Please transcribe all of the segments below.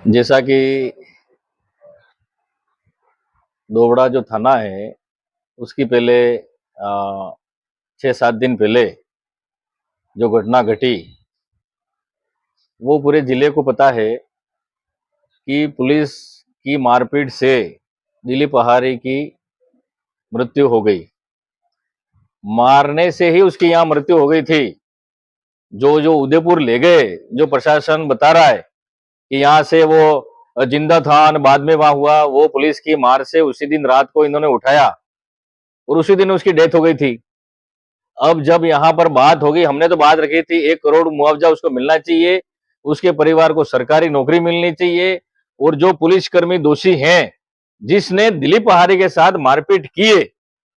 जैसा कि दोबड़ा जो थाना है, उसकी पहले 6-7 दिन पहले जो घटना घटी, वो पूरे जिले को पता है कि पुलिस की मारपीट से दिलीप पहाड़ी की मृत्यु हो गई। मारने से ही उसकी यहाँ मृत्यु हो गई थी। जो जो उदयपुर ले गए, जो प्रशासन बता रहा है कि यहाँ से वो जिंदा था और बाद में वहां हुआ, वो पुलिस की मार से उसी दिन रात को इन्होंने उठाया और उसी दिन उसकी डेथ हो गई थी। अब जब यहाँ पर बात होगी, हमने तो बात रखी थी 1 करोड़ मुआवजा उसको मिलना चाहिए, उसके परिवार को सरकारी नौकरी मिलनी चाहिए और जो पुलिसकर्मी दोषी हैं, जिसने दिलीप पहाड़ी के साथ मारपीट की है,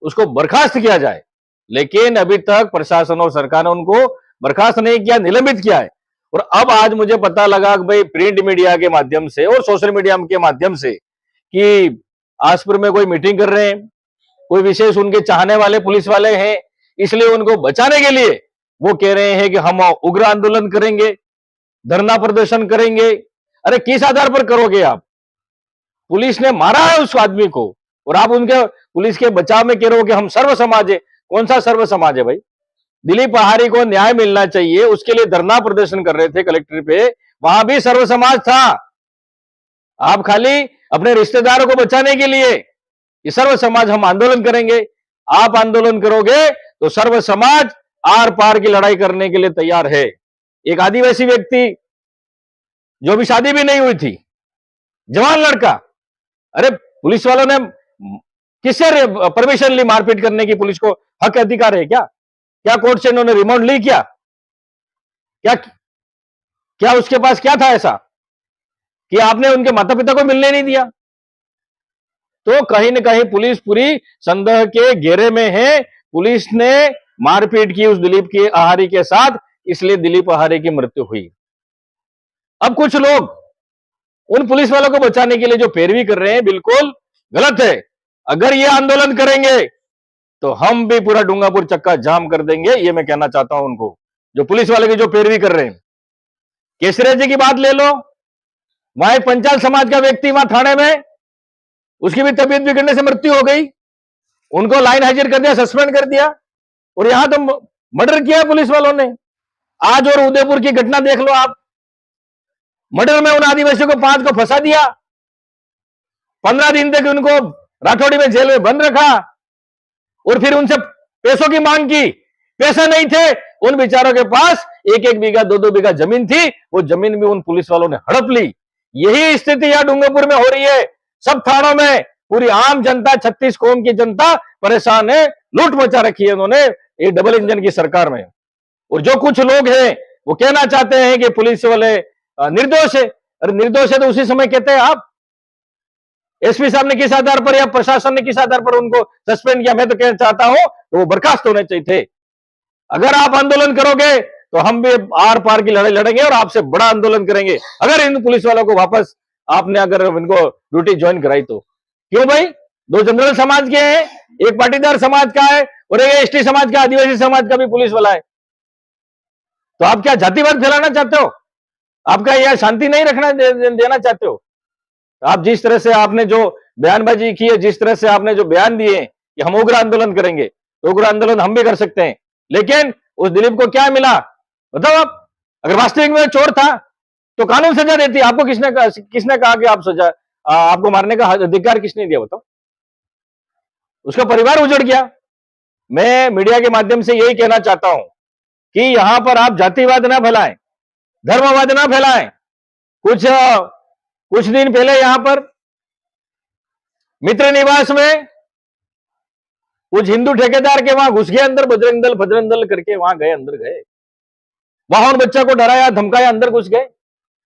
उसको बर्खास्त किया जाए। लेकिन अभी तक प्रशासन और सरकार ने उनको बर्खास्त नहीं किया, निलंबित किया है। और अब आज मुझे पता लगा कि भाई प्रिंट मीडिया के माध्यम से और सोशल मीडिया के माध्यम से कि आसपुर में कोई मीटिंग कर रहे हैं, कोई विशेष उनके चाहने वाले पुलिस वाले हैं, इसलिए उनको बचाने के लिए वो कह रहे हैं कि हम उग्र आंदोलन करेंगे, धरना प्रदर्शन करेंगे। अरे किस आधार पर करोगे आप? पुलिस ने मारा है उस आदमी को और आप उनके पुलिस के बचाव में कह रहे हो कि हम सर्व समाज है। कौन सा सर्व समाज है भाई? दिलीप पहाड़ी को न्याय मिलना चाहिए, उसके लिए धरना प्रदर्शन कर रहे थे कलेक्टर पे, वहां भी सर्व समाज था। आप खाली अपने रिश्तेदारों को बचाने के लिए ये सर्व समाज हम आंदोलन करेंगे, आप आंदोलन करोगे तो सर्व समाज आर पार की लड़ाई करने के लिए तैयार है। एक आदिवासी व्यक्ति जो भी शादी भी नहीं हुई थी, जवान लड़का, अरे पुलिस वालों ने किससे परमिशन ली मारपीट करने की? पुलिस को हक अधिकार है क्या? क्या कोर्ट से इन्होंने रिमांड ली क्या? क्या क्या उसके पास क्या था ऐसा कि आपने उनके माता पिता को मिलने नहीं दिया? तो कहीं ना कहीं पुलिस पूरी संदेह के घेरे में है। पुलिस ने मारपीट की उस दिलीप की पहाड़ी के साथ, इसलिए दिलीप पहाड़ी की मृत्यु हुई। अब कुछ लोग उन पुलिस वालों को बचाने के लिए जो पैरवी कर रहे हैं, बिल्कुल गलत है। अगर ये आंदोलन करेंगे तो हम भी पूरा डूंगापुर चक्का जाम कर देंगे, ये मैं कहना चाहता हूं उनको, जो पुलिस वाले की जो पैरवी कर रहे हैं। केसरिया जी की बात ले लो, वहां एक पंचाल समाज का व्यक्ति वहां थाने में, उसकी भी तबीयत बिगड़ने से मृत्यु हो गई, उनको लाइन हाजिर कर दिया, सस्पेंड कर दिया। और यहां तो मर्डर किया पुलिस वालों ने। आज और उदयपुर की घटना देख लो आप, मर्डर में उन आदिवासियों को 5 को फंसा दिया, 15 दिन तक उनको राठौड़ी में जेल में बंद रखा और फिर उनसे पैसों की मांग की। पैसे नहीं थे उन बेचारों के पास, 1-1 बीघा 2-2 बीघा जमीन थी, वो जमीन भी उन पुलिस वालों ने हड़प ली। यही स्थिति यहां डूंगरपुर में हो रही है। सब थानों में पूरी आम जनता, 36 कौम की जनता परेशान है, लूट मचा रखी है उन्होंने एक डबल इंजन की सरकार में। और जो कुछ लोग हैं वो कहना चाहते हैं कि पुलिस वाले निर्दोष है। अरे निर्दोष है तो उसी समय कहते हैं आप। एसपी साहब ने किस आधार पर या प्रशासन ने किस आधार पर उनको सस्पेंड किया? मैं तो कहना चाहता हूं तो वो बर्खास्त होने चाहिए थे। अगर आप आंदोलन करोगे तो हम भी आर पार की लड़ाई लड़ेंगे और आपसे बड़ा आंदोलन करेंगे, अगर इन पुलिस वालों को वापस आपने अगर इनको ड्यूटी ज्वाइन कराई तो। क्यों भाई? 2 जनरल समाज के हैं, एक पाटीदार समाज का है और एक एसटी समाज का, आदिवासी समाज का भी पुलिस वाला है। तो आप क्या जातिवाद फैलाना चाहते हो? आपका यह शांति नहीं रखना देना चाहते हो? आप जिस तरह से आपने जो बयानबाजी की है, जिस तरह से आपने जो बयान दिए कि हम उग्र आंदोलन करेंगे, तो उग्र आंदोलन हम भी कर सकते हैं। लेकिन उस दिलीप को क्या मिला बताओ आप? अगर वास्तविक में चोर था तो कानून सजा देती। आपको किसने कहा कि आप सजा, आपको मारने का अधिकार किसने दिया बताओ? उसका परिवार उजड़ गया। मैं मीडिया के माध्यम से यही कहना चाहता हूं कि यहां पर आप जातिवाद ना फैलाएं, धर्मवाद ना फैलाएं। कुछ दिन पहले यहां पर मित्र निवास में कुछ हिंदू ठेकेदार के वहां घुस गए अंदर, बजरंग दल करके वहां गए, अंदर गए, वहां उन बच्चा को डराया धमकाया, अंदर घुस गए।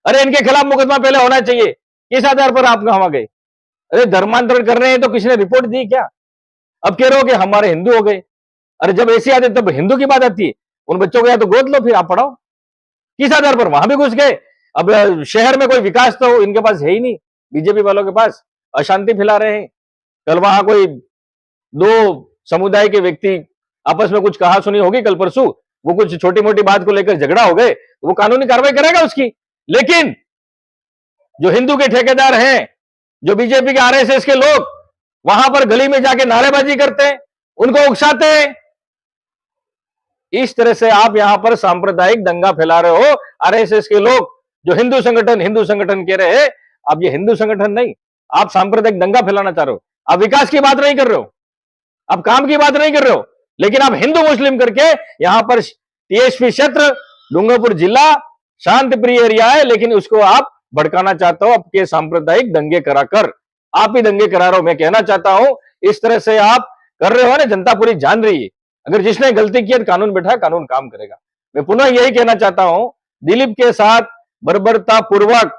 अरे इनके खिलाफ मुकदमा पहले होना चाहिए। किस आधार पर आप वहां गए? अरे धर्मांतरण कर रहे हैं तो किसी ने रिपोर्ट दी क्या? अब कह रहे हो कि हमारे हिंदू हो गए। अरे जब ऐसी आती तब हिंदू की बात आती है, उन बच्चों को या तो गोद लो फिर आप पढ़ाओ। किस आधार पर वहां भी घुस गए? अब शहर में कोई विकास तो इनके पास है ही नहीं, बीजेपी वालों के पास अशांति फैला रहे हैं। कल वहां कोई 2 समुदाय के व्यक्ति आपस में कुछ कहा सुनी होगी कल परसों, वो कुछ छोटी मोटी बात को लेकर झगड़ा हो गए, वो कानूनी कार्रवाई करेगा उसकी। लेकिन जो हिंदू के ठेकेदार हैं, जो बीजेपी के आरएसएस के लोग वहां पर गली में जाके नारेबाजी करते हैं, उनको उकसाते हैं। इस तरह से आप यहां पर सांप्रदायिक दंगा फैला रहे हो। आरएसएस के लोग जो हिंदू संगठन कह रहे हैं, अब ये हिंदू संगठन नहीं, आप सांप्रदायिक दंगा फैलाना चाह रहे हो। आप विकास की बात नहीं कर रहे हो, आप काम की बात नहीं कर रहे हो, लेकिन आप हिंदू मुस्लिम करके यहां पर टीएसपी क्षेत्र डूंगरपुर जिला शांति प्रिय एरिया है, लेकिन उसको आप भड़काना चाहते हो आपके सांप्रदायिक दंगे कराकर। आप ही दंगे करा रहे हो। मैं कहना चाहता हूं, इस तरह से आप कर रहे हो ना, जनता पूरी जान रही है। अगर जिसने गलती की है कानून बैठा, कानून काम करेगा। मैं पुनः यही कहना चाहता हूं, दिलीप के साथ बर्बरता पूर्वक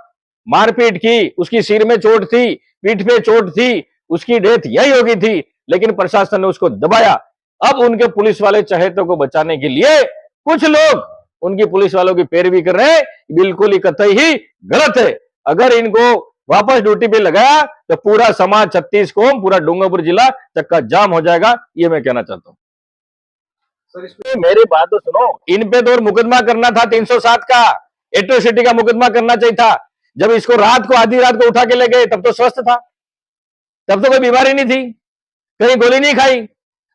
मारपीट की, उसकी सिर में चोट थी, पीठ पे चोट थी, उसकी डेथ यही होगी थी, लेकिन प्रशासन ने उसको दबाया। अब उनके पुलिस वाले चहेतों को बचाने के लिए कुछ लोग उनकी पुलिस वालों की पैरवी कर रहे हैं, बिल्कुल ही कतई ही गलत है। अगर इनको वापस ड्यूटी पे लगाया तो पूरा समाज, 36 कौम, पूरा डूंगरपुर जिला चक्का जाम हो जाएगा, ये मैं कहना चाहता हूं। सर इसमें मेरी बात तो सुनो, इन पे तो मुकदमा करना था 307 का, एट्रोसिटी का मुकदमा करना चाहिए था। जब इसको रात को, आधी रात को उठा के ले गए, तब तो स्वस्थ था, तब तो कोई बीमारी नहीं थी, कहीं गोली नहीं खाई।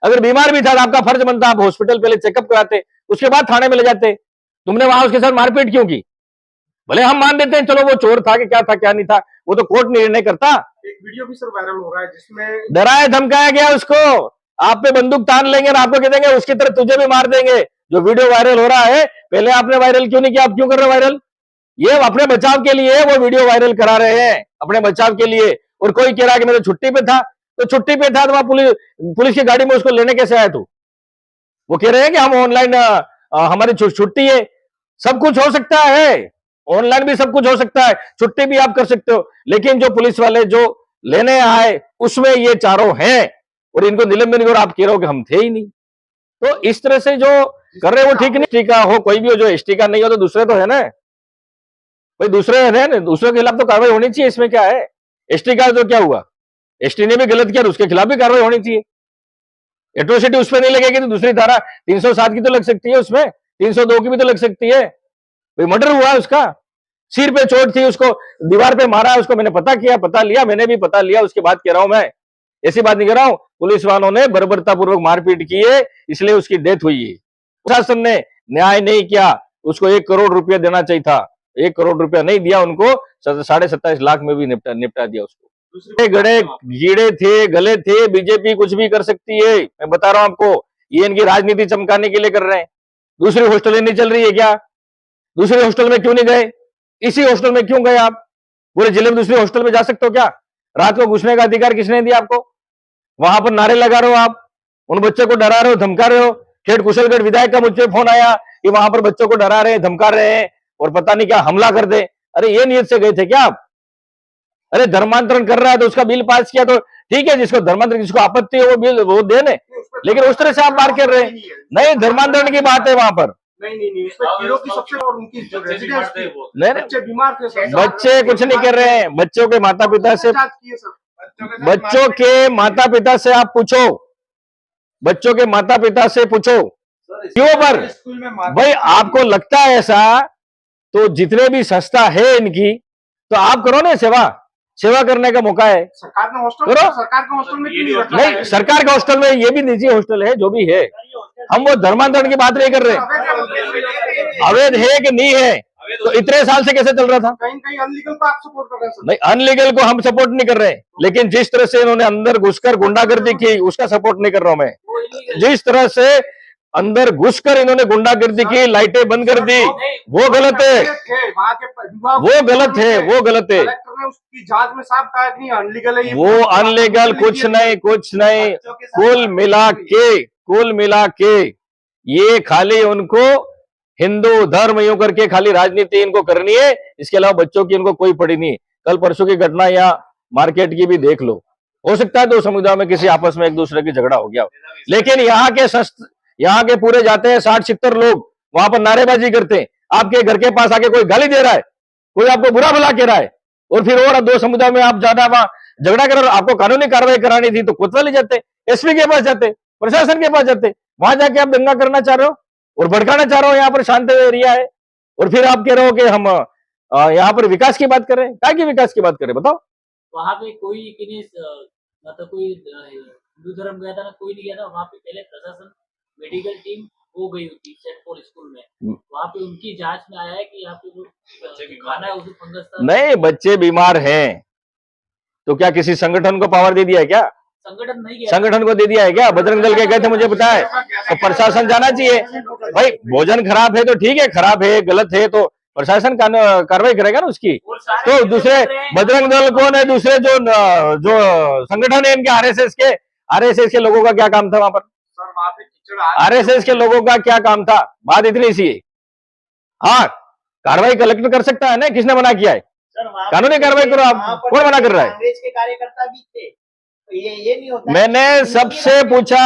अगर बीमार भी था तो आपका फर्ज बनता, आप हॉस्पिटल पहले चेकअप कराते, उसके बाद थाने में ले जाते। तुमने वहां उसके साथ मारपीट क्यों की? भले हम मान देते हैं, चलो वो चोर था कि क्या था क्या नहीं था, वो तो कोर्ट निर्णय करता। एक वीडियो भी सर वायरल हो रहा है जिसमें डराया धमकाया गया उसको, आप पे बंदूक तान लेंगे और आपको कह देंगे उसकी तरह तुझे भी मार देंगे। जो वीडियो वायरल हो रहा है, पहले आपने वायरल क्यों नहीं किया, आप क्यों कर रहे हो वायरल? ये अपने बचाव के लिए वो वीडियो वायरल करा रहे हैं, अपने बचाव के लिए। और कोई कह रहा है कि मैं तो छुट्टी पे था, तो छुट्टी पे था तो वहां पुलिस की गाड़ी में उसको लेने कैसे आया तू? वो कह रहे हैं कि हम ऑनलाइन, हमारी छुट्टी है। सब कुछ हो सकता है, ऑनलाइन भी सब कुछ हो सकता है, छुट्टी भी आप कर सकते हो, लेकिन जो पुलिस वाले जो लेने आए उसमें ये चारों हैं और इनको निलंबन और आप कह रहे हो कि हम थे ही नहीं। तो इस तरह से जो कर रहे हो वो ठीक नहीं। एसटी का हो, कोई भी हो, जो एसटी का नहीं हो तो दूसरे तो है ना भाई, दूसरे है ना, दूसरे के खिलाफ तो कार्रवाई होनी चाहिए। इसमें क्या है? एसटी का तो क्या हुआ, एसटी ने भी गलत किया, उसके खिलाफ भी कार्रवाई होनी चाहिए। एट्रोसिटी उस पर नहीं लगेगी तो दूसरी धारा 307 की तो लग सकती है, उसमें 302 की भी तो लग सकती है। भाई मर्डर हुआ है उसका, सिर पे चोट थी, उसको दीवार पे मारा, उसको मैंने पता किया, पता लिया, मैंने भी पता लिया, उसके बाद कह रहा हूं मैं, ऐसी बात नहीं कर रहा हूं। पुलिस वालों ने बर्बरतापूर्वक मारपीट की है, इसलिए उसकी डेथ हुई है। प्रशासन ने न्याय नहीं किया, उसको 1 करोड़ रुपया देना चाहिए था, 1 करोड़ रुपया नहीं दिया उनको, 27.5 लाख में भी निपटा दिया उसको। गड़े कीड़े थे, गले थे, बीजेपी कुछ भी कर सकती है, मैं बता रहा हूं आपको। ये इनकी राजनीति चमकाने के लिए कर रहे हैं। दूसरी हॉस्टलें नहीं चल रही है क्या? दूसरे हॉस्टल में क्यों नहीं गए? इसी हॉस्टल में क्यों गए आप? पूरे जिले में दूसरे हॉस्टल में जा सकते हो क्या? रात को घुसने का अधिकार किसने दिया आपको? वहां पर नारे लगा रहे हो आप, उन बच्चों को डरा रहे हो, धमका रहे हो। खेड़ कुशलगढ़ विधायक का मुझे फोन आया कि वहां पर बच्चों को डरा रहे हैं, धमका रहे हैं और पता नहीं क्या हमला कर दे। अरे ये नियत से गए थे क्या आप? अरे धर्मांतरण कर रहा है तो उसका बिल पास किया तो ठीक है, जिसको धर्मांतरण, जिसको आपत्ति है वो बिल वो देने, लेकिन उस तरह से आप मार कर रहे हैं। नहीं, धर्मांतरण की बात है वहां पर। नहीं उसमें कीड़ों की सबसे और उनकी जो रेजिडेंस थी, नहीं, बच्चे बीमार थे सर। बच्चे कुछ नहीं कर रहे हैं, बच्चों के माता पिता से, बच्चों के माता पिता से आप पूछो, बच्चों के माता पिता से पूछो क्यों पर भाई आपको लगता है ऐसा, तो जितने भी संस्था है इनकी, तो आप करो ना सेवा करने का मौका है। सरकार ने हॉस्टल करो, सरकार के हॉस्टल में नहीं, सरकार का हॉस्टल में, ये भी निजी हॉस्टल है जो भी है, हम वो धर्मांतरण की बात नहीं कर रहे। अवैध है कि नहीं है, तो इतने साल से कैसे चल रहा था? कहीं अनलीगल को आप सपोर्ट कर रहे हैं? नहीं, अनलीगल को हम सपोर्ट नहीं कर रहे, लेकिन जिस तरह से इन्होंने अंदर घुसकर गुंडागर्दी की उसका सपोर्ट नहीं कर रहा हूं मैं। जिस तरह से अंदर घुसकर इन्होंने गुंडागर्दी की, लाइटें बंद कर दी, वो गलत है, वो गलत है, वो गलत है। उसकी जांच में साफ कहा नहीं अनलीगल है, वो अनलीगल कुछ नहीं, कुछ नहीं। कुल मिला के ये खाली उनको हिंदू धर्म यूं करके खाली राजनीति इनको करनी है, इसके अलावा बच्चों की इनको कोई पड़ी नहीं। कल परसों की घटना या मार्केट की भी देख लो, हो सकता है दो समुदायों में किसी आपस में एक दूसरे की झगड़ा हो गया, लेकिन यहाँ के पूरे जाते हैं 60-70 लोग, वहां पर नारेबाजी करते हैं। आपके घर के पास आके कोई गाली दे रहा है, कोई आपको बुरा भला कह रहा है, और फिर और दो समुदाय में आप ज्यादा वहां झगड़ा कर, आपको कानूनी कार्रवाई करानी थी तो कोतवाली जाते, एसपी के पास जाते, प्रशासन के पास जाते, वहां जाके आप दंगा करना चाह रहे हो और भड़काना चाह रहे हो। यहाँ पर शांत एरिया है और फिर आप कह रहे हो कि हम यहाँ पर विकास की बात कर रहे हैं, क्या की विकास की बात कर रहे हैं बताओ। वहां पे कोई किन्हीं मतलब कोई हिंदू धर्म गया था ना, कोई नहीं गया था वहां पे। पहले प्रशासन मेडिकल टीम हो गई थी सेंट पॉल स्कूल में, वहां पे उनकी जांच में आया है कि यहाँ पे जो खाना है उसमें फंगस था। नहीं, बच्चे बीमार हैं तो क्या किसी संगठन को पावर दे दिया है क्या? संगठन नहीं गया, संगठन को दे दिया है क्या? बजरंग दल के गए थे, मुझे पता है। तो प्रशासन जाना चाहिए भाई। भोजन खराब है तो ठीक है, खराब है गलत है तो प्रशासन कार्रवाई करेगा ना उसकी। तो दूसरे बजरंग दल कौन है, दूसरे जो जो संगठन है इनके आरएसएस के लोगों का क्या काम था वहां पर? सर वहाँ पे कीचड़ आ आरएसएस के लोगों का क्या काम था? बात इतनी सी है। हाँ, कार्रवाई कलेक्टर कर सकता है ना, किसने मना किया है? सर, वहाँ कानूनी पे कार्रवाई करो आप, वहाँ पर कौन मना कर रहा है? कांग्रेस के कार्यकर्ता भी थे, तो ये नहीं होता। मैंने सबसे पूछा,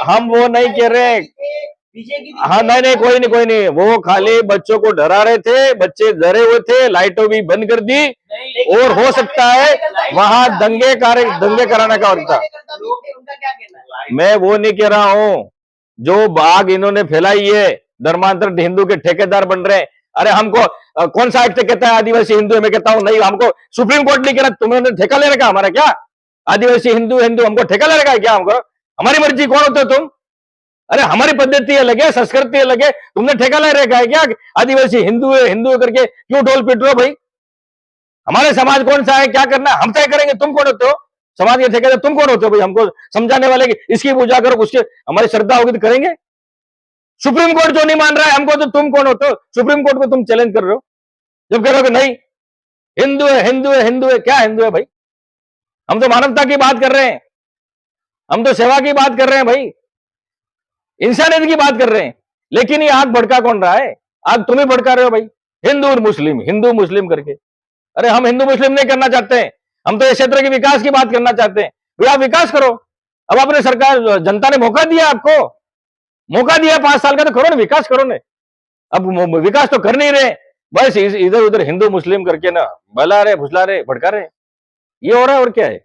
हम वो नहीं कह रहे। बीजेपी हाँ नहीं, कोई नहीं, वो खाली बच्चों को डरा रहे थे, बच्चे डरे हुए थे, लाइटों भी बंद कर दी। और हो सकता है वहां दंगे कराने का होता। उनका क्या कहना है? मैं वो नहीं कह रहा हूं, जो बाग इन्होंने फैलाई है, धर्मांतरण हिंदू के ठेकेदार बन रहे हैं। अरे हमको कौन सा एक्ट कहता है आदिवासी हिंदू? मैं कहता हूं नहीं, हमको सुप्रीम कोर्ट नहीं कह रहा, तुमने ठेका ले रखा हमारा क्या? आदिवासी हिंदू हमको ठेका ले रखा है क्या? हमको हमारी मर्जी, कौन होते हो तुम? अरे हमारी पद्धति अलग है, संस्कृति अलग है, तुमने ठेका ले रखा है क्या? आदिवासी हिंदू है करके क्यों ढोल पीट रहे हो भाई? हमारे समाज कौन सा है, क्या करना है हम तय करेंगे, तुम कौन होते हो? समाज के ठेकेदार तुम कौन होते हो भाई हमको समझाने वाले कि इसकी पूजा करो, उसके हमारी श्रद्धा होगी तो करेंगे। सुप्रीम कोर्ट जो नहीं मान रहा है हमको, तो तुम कौन होते हो? सुप्रीम कोर्ट को तुम चैलेंज कर रहे हो, जब कह रहे हो कि नहीं हिंदू है। क्या हिंदू है भाई? हम तो मानवता की बात कर रहे हैं, हम तो सेवा की बात कर रहे हैं भाई, इंसानियत की बात कर रहे हैं। लेकिन ये आग भड़का कौन रहा है? आग तुम ही भड़का रहे हो भाई, हिंदू मुस्लिम करके। अरे हम हिंदू मुस्लिम नहीं करना चाहते हैं, हम तो इस क्षेत्र के विकास की बात करना चाहते हैं। भाई आप विकास करो। अब आपने सरकार, जनता ने मौका दिया, आपको मौका दिया 5 साल का, तो करो ना, विकास करो ना। अब विकास तो कर नहीं रहे, बस इधर उधर हिंदू मुस्लिम करके ना बहला रहे, फुसला रहे, भड़का रहे। ये हो रहा है और क्या है?